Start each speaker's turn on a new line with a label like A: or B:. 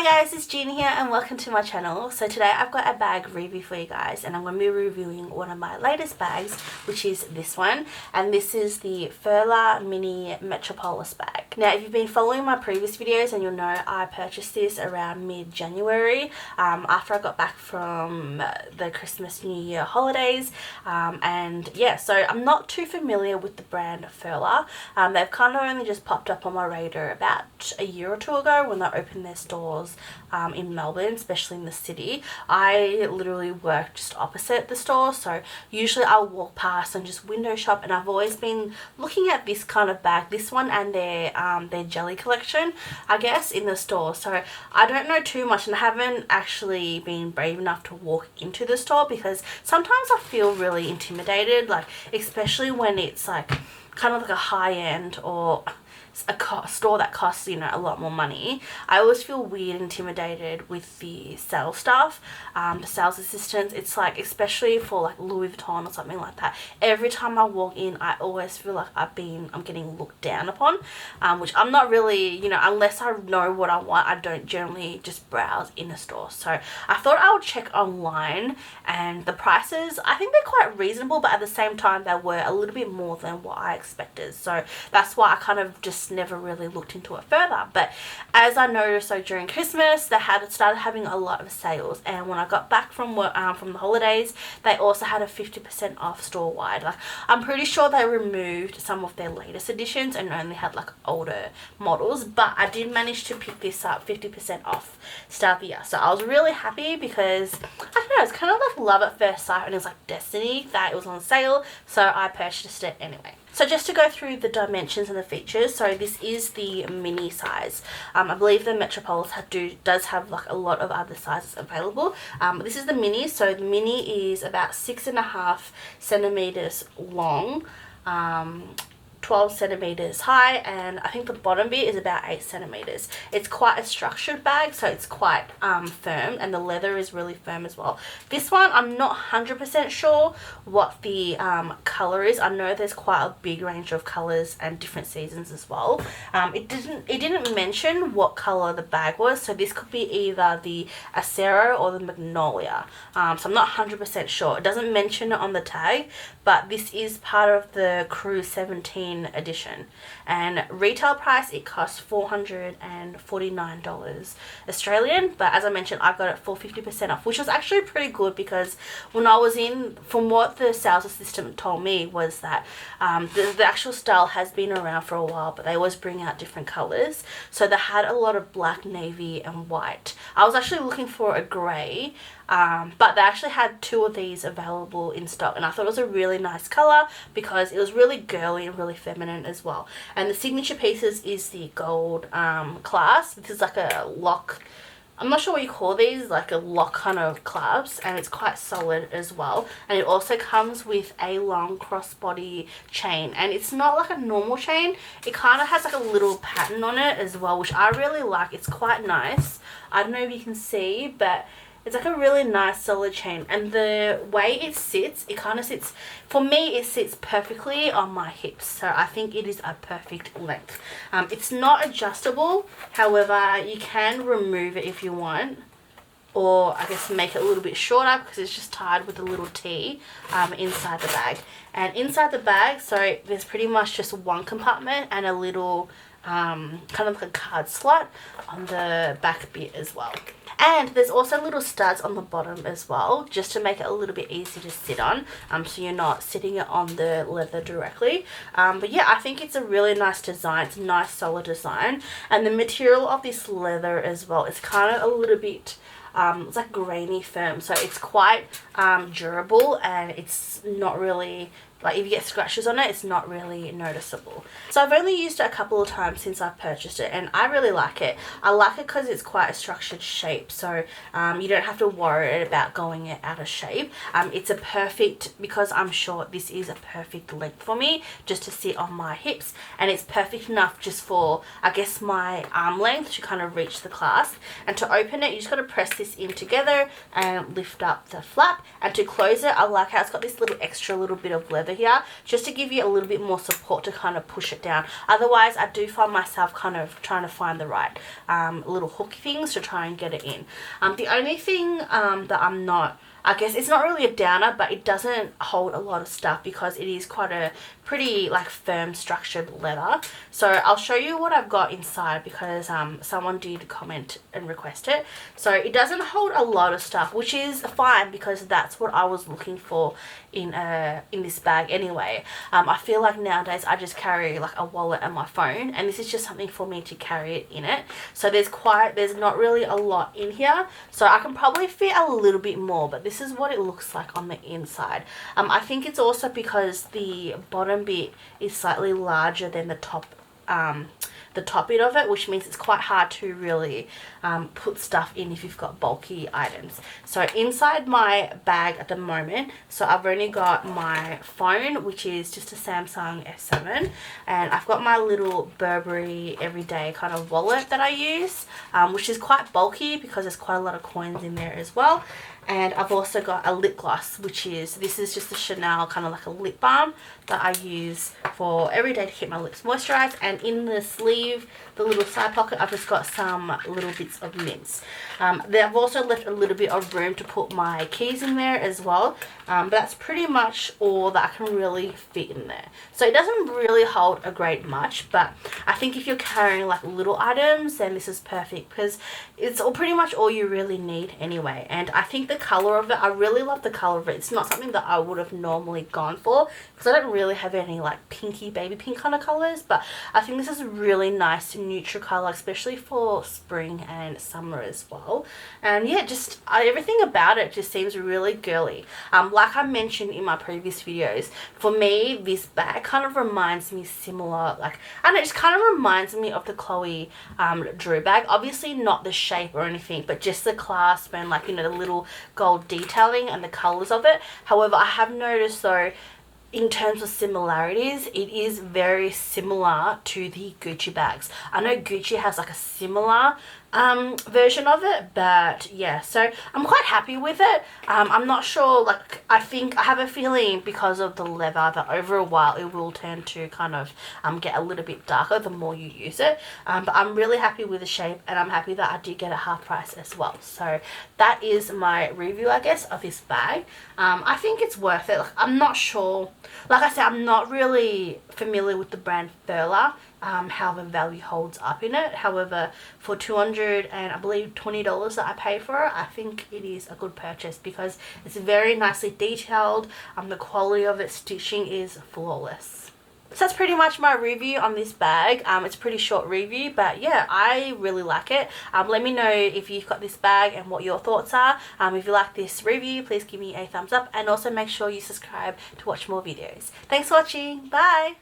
A: guys, it's Jean here and welcome to my channel. So today I've got a bag review for you guys and I'm going to be reviewing one of my latest bags, which is this one, and this is the Furla mini Metropolis bag. Now if you've been following my previous videos and you'll know I purchased this around mid-January after I got back from the Christmas New Year holidays, and yeah, so I'm not too familiar with the brand Furla. They've kind of only just popped up on my radar about a year or two ago when they opened their stores in Melbourne, especially in the city. I literally work just opposite the store, so usually I'll walk past and just window shop, and I've always been looking at this kind of bag, this one and their jelly collection, I guess, in the store. So I don't know too much and I haven't actually been brave enough to walk into the store because sometimes I feel really intimidated, like especially when it's like kind of like a high-end or a store that costs, you know, a lot more money. I always feel weird, intimidated with the sales staff, the sales assistants. It's like, especially for like Louis Vuitton or something like that, every time I walk in I always feel like I'm getting looked down upon, which I'm not really, you know, unless I know what I want, I don't generally just browse in a store. So I thought I would check online, and the prices, I think they're quite reasonable, but at the same time they were a little bit more than what I expected. So that's why I kind of just never really looked into it further. But as I noticed, so during Christmas they started having a lot of sales, and when I got back from work, from the holidays, they also had a 50% off store wide. Like, I'm pretty sure they removed some of their latest editions and only had like older models, but I did manage to pick this up 50% off start of the year. So I was really happy because I don't know, it's kind of like love at first sight, and it was like destiny that it was on sale, so I purchased it anyway. So just to go through the dimensions and the features, so this is the mini size. I believe the Metropolis does have like a lot of other sizes available. This is the mini, so the mini is about 6.5 centimeters long, 12 centimeters high, and I think the bottom bit is about 8 centimeters. It's quite a structured bag, so it's quite firm, and the leather is really firm as well. This one, I'm not 100% sure what the color is. I know there's quite a big range of colors and different seasons as well. It didn't mention what color the bag was, so this could be either the Acero or the Magnolia. So I'm not 100% sure. It doesn't mention it on the tag, but this is part of the Cruise 17 edition, and retail price it costs $449 Australian, but as I mentioned I got it for 50% off, which was actually pretty good because when I was in, from what the sales assistant told me, was that the actual style has been around for a while, but they always bring out different colors. So they had a lot of black, navy and white. I was actually looking for a grey, but they actually had two of these available in stock, and I thought it was a really nice color because it was really girly and really feminine as well. And the signature pieces is the gold clasp. This is like a lock, I'm not sure what you call these, like a lock kind of clasp, and it's quite solid as well. And it also comes with a long crossbody chain, and it's not like a normal chain, it kind of has like a little pattern on it as well, which I really like. It's quite nice. I don't know if you can see, but it's like a really nice solid chain, and the way it sits, it kind of sits, for me it sits perfectly on my hips, so I think it is a perfect length. It's not adjustable, however you can remove it if you want, or I guess make it a little bit shorter because it's just tied with a little T inside the bag. And inside the bag, so there's pretty much just one compartment and a little kind of like a card slot on the back bit as well. And there's also little studs on the bottom as well, just to make it a little bit easier to sit on, so you're not sitting it on the leather directly. But yeah, I think it's a really nice design. It's a nice solid design, and the material of this leather as well, it's kind of a little bit it's like grainy firm, so it's quite durable, and it's not really, like, if you get scratches on it, it's not really noticeable. So I've only used it a couple of times since I've purchased it, and I really like it. I like it because it's quite a structured shape shape, so you don't have to worry about going out of shape. It's a perfect, because I'm short, this is a perfect length for me just to sit on my hips, and it's perfect enough just for, I guess, my arm length to kind of reach the clasp. And to open it, you just got to press this in together and lift up the flap. And to close it, I like how it's got this little extra little bit of leather here just to give you a little bit more support to kind of push it down. Otherwise, I do find myself kind of trying to find the right little hook things to try and get it in. The only thing that I'm not, I guess it's not really a downer, but it doesn't hold a lot of stuff because it is quite a pretty like firm structured leather. So I'll show you what I've got inside because someone did comment and request it. So it doesn't hold a lot of stuff, which is fine because that's what I was looking for in this bag anyway. I feel like nowadays I just carry like a wallet and my phone, and this is just something for me to carry it in it. So there's not really a lot in here, so I can probably fit a little bit more, but this is what it looks like on the inside. I think it's also because the bottom bit is slightly larger than the top bit of it, which means it's quite hard to really put stuff in if you've got bulky items. So inside my bag at the moment, so I've only got my phone, which is just a Samsung S7, and I've got my little Burberry everyday kind of wallet that I use, which is quite bulky because there's quite a lot of coins in there as well. And I've also got a lip gloss, this is just a Chanel kind of like a lip balm that I use for every day to keep my lips moisturized. And in the sleeve, the little side pocket, I've just got some little bits of mints. I've also left a little bit of room to put my keys in there as well. But that's pretty much all that I can really fit in there. So it doesn't really hold a great much, but I think if you're carrying like little items, then this is perfect because it's pretty much all you really need anyway. And I think the color of it, I really love the color of it. It's not something that I would have normally gone for because I don't really have any like pinky baby pink kind of colors, but I think this is a really nice neutral color, especially for spring and summer as well. And yeah, just everything about it just seems really girly. Like I mentioned in my previous videos, for me this bag kind of reminds me similar, like I don't know, it just kind of reminds me of the Chloe Drew bag. Obviously not the shape or anything, but just the clasp and like, you know, the little gold detailing and the colors of it. However, I have noticed though, in terms of similarities, it is very similar to the Gucci bags. I know Gucci has like a similar version of it, but yeah, so I'm quite happy with it. I'm not sure, like I have a feeling because of the leather that over a while it will tend to kind of get a little bit darker the more you use it, but I'm really happy with the shape, and I'm happy that I did get a half price as well. So that is my review, I guess, of this bag. I think it's worth it. Like, I'm not sure, like I said, I'm not really familiar with the brand Furla, how the value holds up in it. However, for $200 and I believe $20 that I paid for it, I think it is a good purchase because it's very nicely detailed. The quality of its stitching is flawless. So that's pretty much my review on this bag. It's a pretty short review, but yeah, I really like it. Let me know if you've got this bag and what your thoughts are. If you like this review, please give me a thumbs up, and also make sure you subscribe to watch more videos. Thanks for watching. Bye!